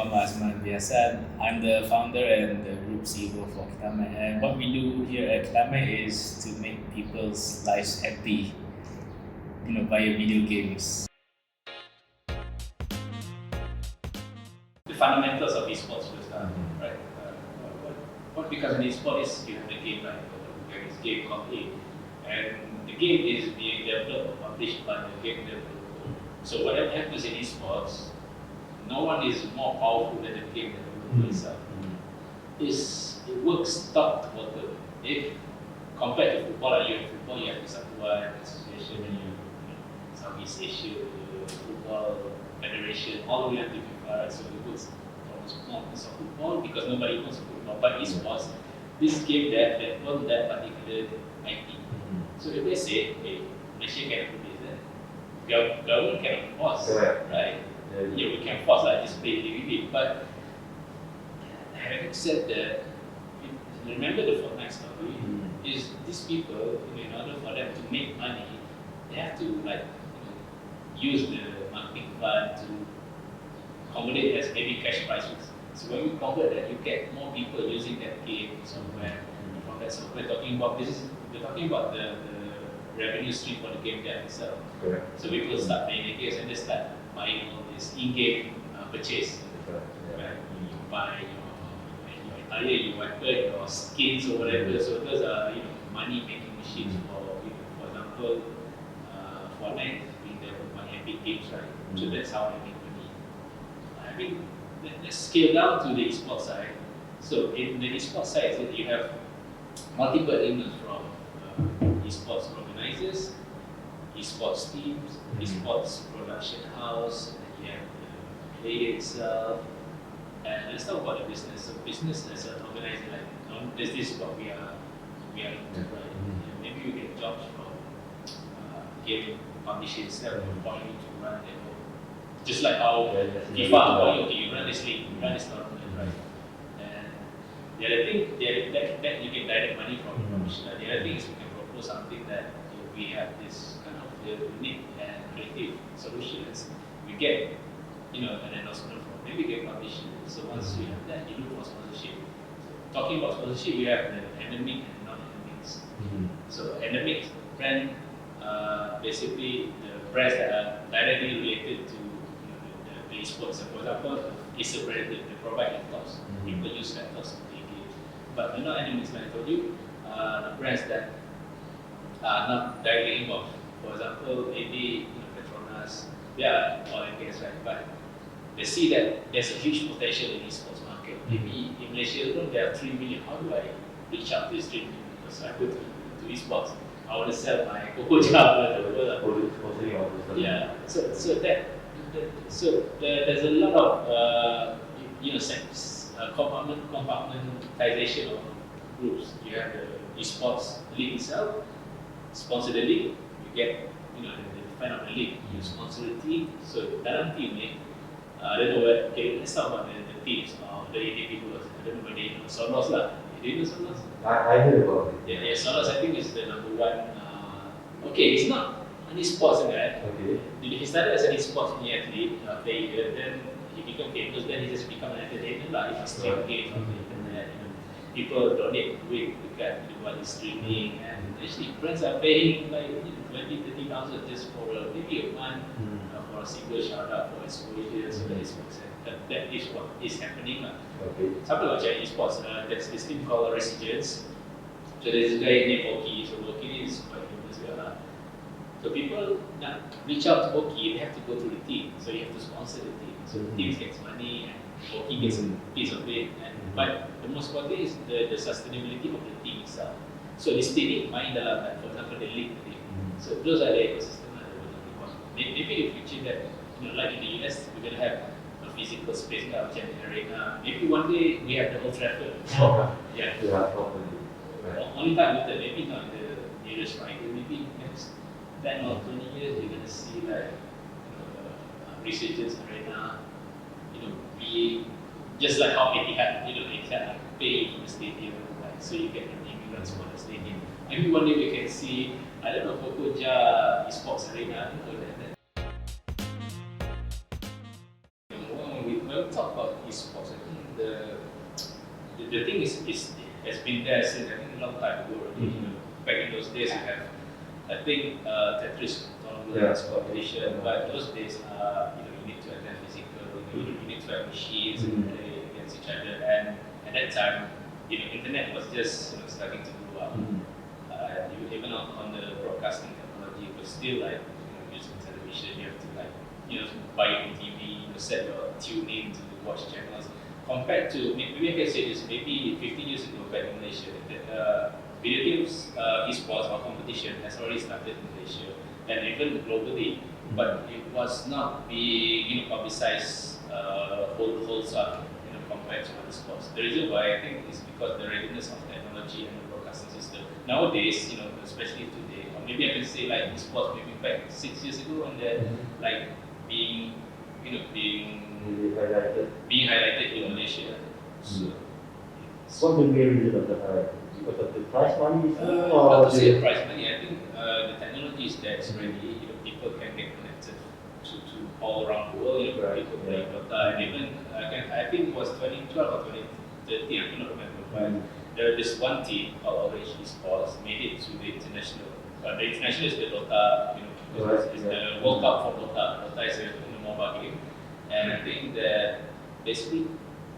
Muhammad Hazman. Hassan. I'm the founder and the group CEO for Kitamen. And what we do here at Kitamen is to make people's lives happy, via video games. The fundamentals of esports first, right? What becomes an esport is you have the game, right? There is game called A, and the game is being developed or published by the game developer. So whatever happens in esports, no one is more powerful than the game developer itself. It works top to bottom. If compared to football, you have this one association, and Southeast Asia Football Federation, all the way up to FIFA, right? So it works from a small piece of football because nobody wants football, but esports, this game that on that particular IP. So if they say, hey, Malaysia cannot do this, then government cannot force, right? Yeah, we can force like just play DVD, but having said that, remember the Fortnite story is these people, in order for them to make money, they have to use the marketing fund to accommodate as maybe cash prizes. So when you convert that, you get more people using that game software. From that software, we're talking about the revenue stream for the game dev itself. Correct. So people start playing the games and they start buying all this in-game purchase. Right? You buy your attire, your weapon, your skins or whatever. So those are money-making machines for example, Fortnite being developed by Epic Games, right? So that's how they make money. I mean, let's scale down to the esports side. So in the esports side, you have multiple elements from esports organizers, esports teams, esports production house, and you have the player itself. And let's talk about the business. So business as an organizer, this is what we are into, right? Maybe you get jobs from game publishing itself, employing you to run their own. Just like how FIFA employ you run this league, you run this tournament, right? And the other thing that you get direct money from publishing. The other thing is we can propose something that we have this kind of unique and creative solutions. We get an endorsement from maybe game publishing. So once you have that, you look for sponsorship. So talking about sponsorship, we have the endemic and non-endemics. So endemic brand, basically the brands that are directly related to the esports. So for example, it's a brand that they provide laptops. People use laptops to play games. But the non-endemics, like I told you, the brands that are not directly involved. For example, maybe Petronas, they are oil and gas, right? But they see that there's a huge potential in the esports market. Maybe in Malaysia alone, there are 3 million. How do I reach out to this 3 million? Because I go to esports. I want to sell my Coco Java to the world. Yeah. So there's a lot of compartmentalization of groups. You have the esports league itself, sponsor the league. You get the fan of the league. You sponsor the team. So dalam team I don't know what. Okay, let's talk about the teams or the individuals. I don't know whether you know Solos lah. Do you know Solos? I heard about it. Yeah, Solos I think is the number one. Okay, he's not an esports guy. Okay. He started as an esports athlete, player. Then he became famous. Then he just become an entertainer lah. He stream games on the internet. People donate weight while he's streaming, and actually brands are paying like 20,000-30,000 just for maybe a month for a single shout out for exposure. So that is what is happening. Okay. Something like esports. There's this thing called Resurgence. So there's a guy named Oki. So Oki is quite famous guy. So people reach out to Oki, they have to go through the team. So you have to sponsor the team. So the team gets money and Oki gets a piece of it. But the most important is the sustainability of the team itself. So they still need money dalam, for example, the league. So those are the ecosystem that we're looking for. Maybe in the future that, like in the US, we're going to have a physical space, like the arena. Maybe one day we have the Old Trafford. Yeah. Probably. Only time with that, maybe not the nearest right. Maybe next 10 or 20 years, you're going to see like Resurgence Arena, being just like how Etihad, Etihad pay for the stadium, right? So you get the immigrants for the stadium. Maybe one day we can see, I don't know, Kokoja Esports Arena, when we talk about esports, I think the thing is has been there since I think a long time ago already. You know, back in those days, you have I think Tetris tournaments, competition, but those days, you need to attend physical. You need to have machines and play against each other. And at that time, internet was just starting to grow up. Even on the broadcasting technology, it was still like using television. You have to buy your own TV, set your tune in to watch channels. Compared to maybe I can say this, maybe 15 years ago back in Malaysia, video games esports or competition has already started in Malaysia and even globally, but it was not being publicized wholesale compared to other sports. The reason why I think is because the readiness of technology and the broadcasting system. Nowadays, especially today, or maybe I can say like esports maybe back 6 years ago, and then like being highlighted in Malaysia. So, what's the main reason of the highlight? Because of the prize money? Not to say prize money. I think the technology is there already. People can get connected to all around the world. People play Dota, and even I think it was 2012 or 2013. I cannot remember. But there is this one team called Orange Esports made it to the international. The international is the Dota. It's the World Cup for Dota. Dota is a mobile game, and I think that basically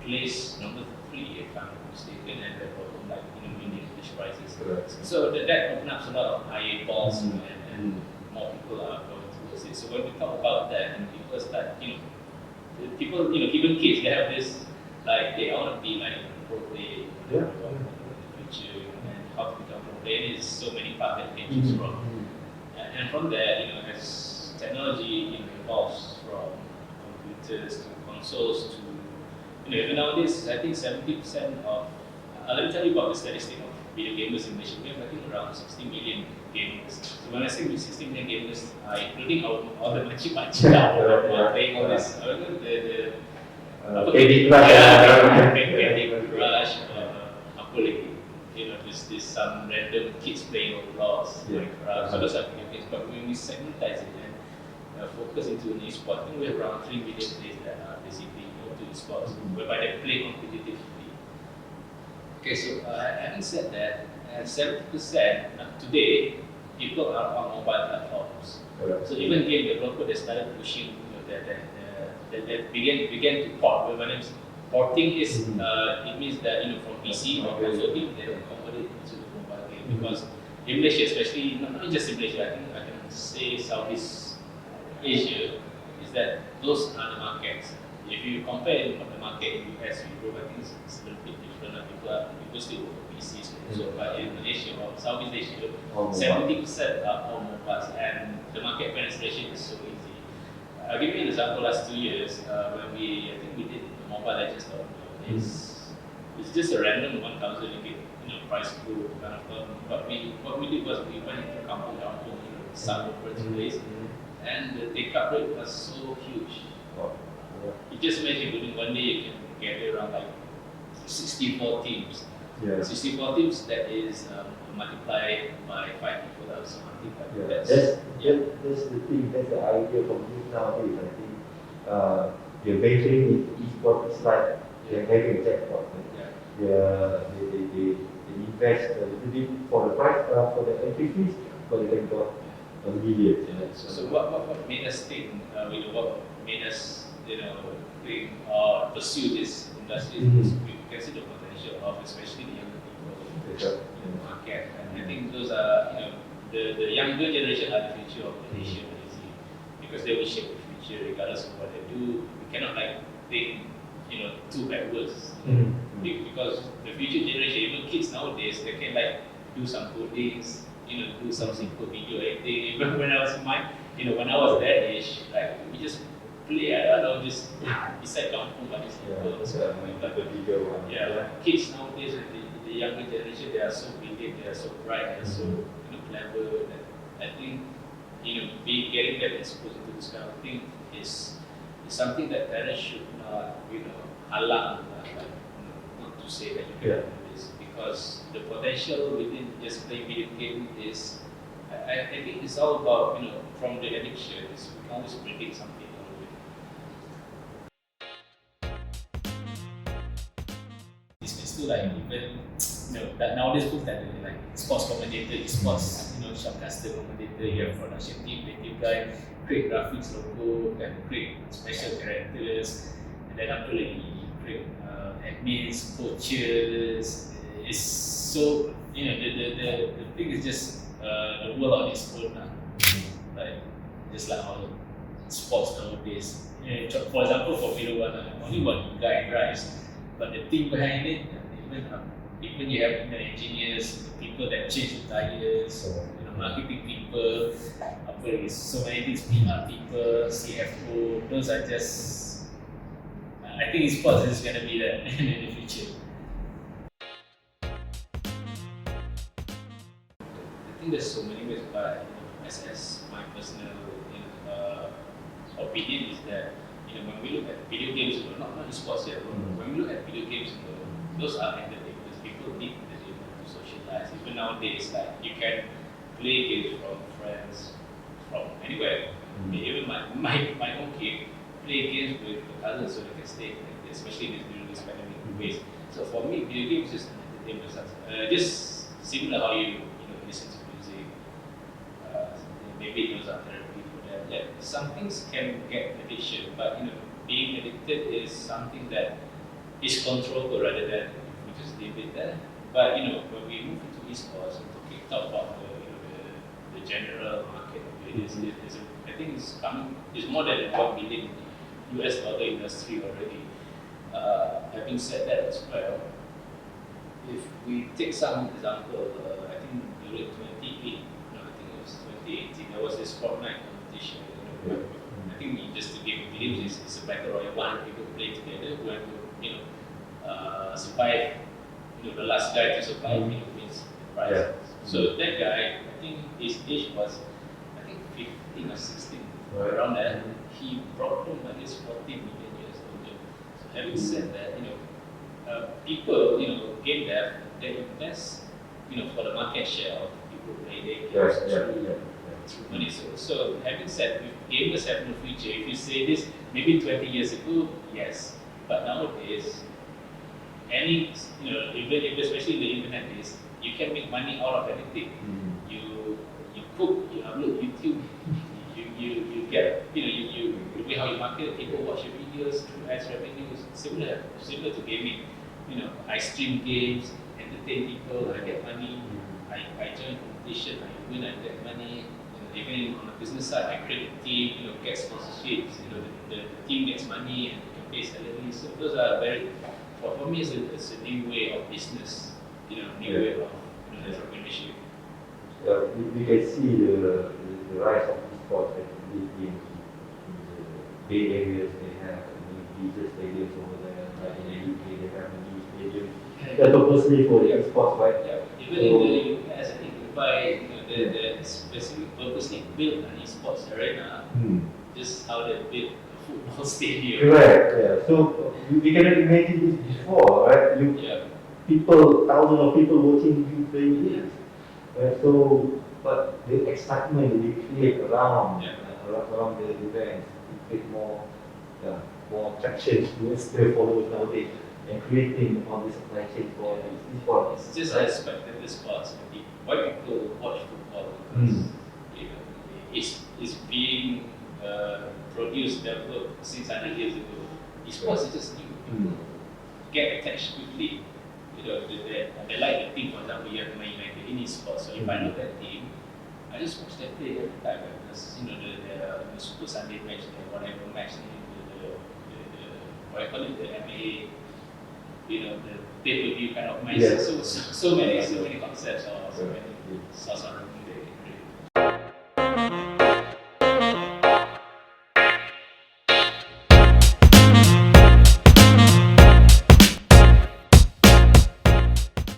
placed number 3 if I'm not mistaken, and they were like winning English prizes. So that opens up a lot of eyeballs and more people are going towards it. So when we talk about that, and people start, people, even kids, they have this like they want to be like a pro player in the future, and how to become a pro player. There's so many paths that they can choose from, and from there, as technology evolves from computers to consoles to even nowadays, I think 70% of let me tell you about the statistic of video gamers in Malaysia. We have I think around 60 million gamers. So when I say 60 million gamers, including all the makcik-makcik playing all this, Candy Crush, Candy Crush, apa lagi? There's some random kids playing Roblox, Minecraft. So those are video games. But when we segmentize it and focus into an e-sport, I think we have around 3 million players that are basically into e-sports, whereby they play competitively. Okay, so having said that, 70% today people are on mobile platforms. So even game developers they started pushing that began to port. When I'm porting is it means that from PC or console game they convert it into the mobile game because in Malaysia, especially not just in Malaysia, I think I can say Southeast Asia is that those are the markets. If you compare the market in US, Europe, I think it's a little bit different. People still work for PCs. So, but in Malaysia or Southeast Asia, 70% are all mobiles, and the market penetration is so easy. I'll give you an example. Last 2 years, when I think we did the Mobile Legends tournament. It's just a random 1,000 ringgit, price pool kind of thing. But what we did was we went into kampung, some operating place, and the take-up rate was so huge. You just imagine within 1 day you can gather around like 64 teams. 64 teams, that is multiplied by 5 people. That was something like that. That's the thing. That's the idea from youth nowadays. I think the venturing into esports is like they're having a jackpot. They invest a little bit for the price for the entry fees, but they got a million. So what made us think? What made us think or pursue this industry is we can see the potential of especially the younger people in the market, and I think those are the younger generation are the future of Malaysia, because they will shape the future regardless of what they do. We cannot think too backwards because the future generation, even kids nowadays, they can do some codings, do some simple video editing. Even when I was when I was that age, we just play, I don't know, just beside kampung, but it's kids nowadays, the younger generation, they are so brilliant, they are so bright, they are so clever. That I think getting them exposed to this kind of thing is something that parents should not halang, not to say that you can do this, because the potential within just playing video game is, I think it's all about from the addiction, we can always predict something. So like even that nowadays pun tak ada like sports commentator, sports shopcaster commentator, you have production team, creative guy, create graphics, logo, and create special characters, and then after lagi create admins, coaches. It's so the thing is just the world on its own lah. Like just like all sports nowadays. For example, Formula One, only one guy drives, but the team behind it, even you have engineers, people that change the tires, marketing people, so many things, PR people, CFO. Those are just. I think sports is gonna be there in the future. I think there's so many ways, but as my personal opinion is that when we look at video games, not sports yet, when we look at video games, those are entertainments. People need entertainment to socialize. Even nowadays, like you can play games from friends from anywhere. Even my own kid play games with cousins so they can stay connected, especially during this pandemic phase. So for me, video games is entertainment. Just similar how you listen to music. Maybe those are therapy for them. Yeah, some things can get addiction, but being addicted is something that is controllable rather than we just leave it there. But when we move into esports, talk about the general market of it, I think it's more than $1 billion US dollar industry already. Having said that as well, if we take some example, I think during 2018, there was this Fortnite competition. I think just to give a glimpse, it's a battle royale. 100 people play together. Whoever survive, the last guy to survive, wins the prize. Yeah. So that guy, I think his age was, 15 or 16, around that. He brought home at least 40 million US dollars. So having said that, people, game dev, they invest, for the market share of people play their games through money. So having said, if gamers have no future, if you say this, maybe 20 years ago, yes. But nowadays, even especially in the internet days, you can make money out of anything. You cook, you upload YouTube, you get, the way how you market, people watch your videos through ads revenues, similar to gaming. I stream games, entertain people, I get money, I join competition, I win, I get money. Even on the business side, I create a team, get sponsorships, the team gets money and you can pay salaries. So those are for me, it's a new way of business, new way of entrepreneurship. We can see the rise of esports actually in the Bay Areas. They have major stadiums over there. Like in the UK, they have a new stadium. That's purposely for the esports, right? Yeah. Even in the US, I think you buy the specific purposely built an esports arena. Just how they built a football stadium. Correct. Yeah. So we cannot imagine this before, right? Thousands of people watching you playing games. But the excitement we create around the events, it create more traction towards the followers nowadays, and creating on the supply chain for these sports. It's just aspect of the sports. Why people watch football because it's being produced, developed since 100 years ago. Esports is just new. People get attached quickly. They like the team. For example, you have Man United in esports. So if I know that team, I just watch them play every time. Because the Super Sunday match, whatever match, what I call it, the MA, the pay-per-view kind of match. So many concepts or so many sources of